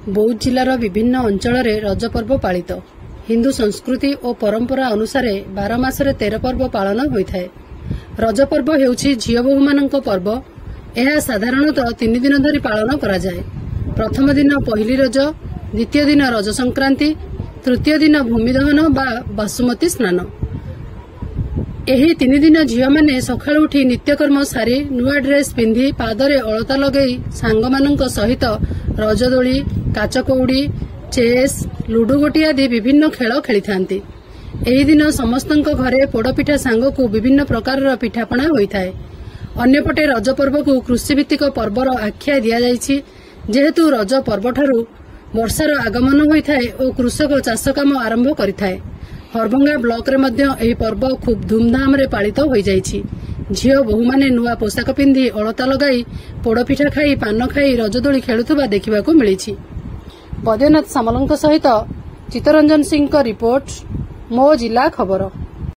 बौद्ध जिलार विभिन्न अंचल रज पर्व पालित हिंदू संस्कृति और परंपरा अनुसार 12 मासरे 13 पर्व पालन होता है। रज पर्व हेउछि झियो बोहू मानक पर्व। यह साधारणतः 3 दिन धरी पालन करा जाए। प्रथम दिन पहली रज, द्वितीय दिन रज संक्रांति, तृतीय दिन भूमि दहन बा बासुमती स्नान। एही 3 दिन झियो माने सकाळु उठी नित्यकर्म सारी नुआ ड्रेस पिंधि पादरे अलता लगई सांग मानक सहित रजदोली, काचकौड़ी, चेस, लुडु गोटी आदि विभिन्न खेल खेली थांती। एही दिन समस्तंक घरे पोड़पिठा सांगकु विभिन्न प्रकार पिठापणा होइथाए। अन्यपटे रज पर्व को कृषिभित्तिक पर्वर आख्या दिया जाइछि। जेहेतु रज पर्व ठारू वर्षार आगमन होइथाए और कृषक चाष काम आरंभ करिथाए। हरभंगा ब्लॉक रे मध्य एही पर्व खूब धूमधाम रे पालित होई जाइछि। झियो बोहू माने नुआ पोशाक पिंधि अलता लगाई पोड़पिठा खाई पान खाई रजदोली खेलुथबा देखिबाकू मिलिछि। बैद्यनाथ सामलଙ୍କ सहित चित्तरंजन सिंह का रिपोर्ट, मो जिला खबर।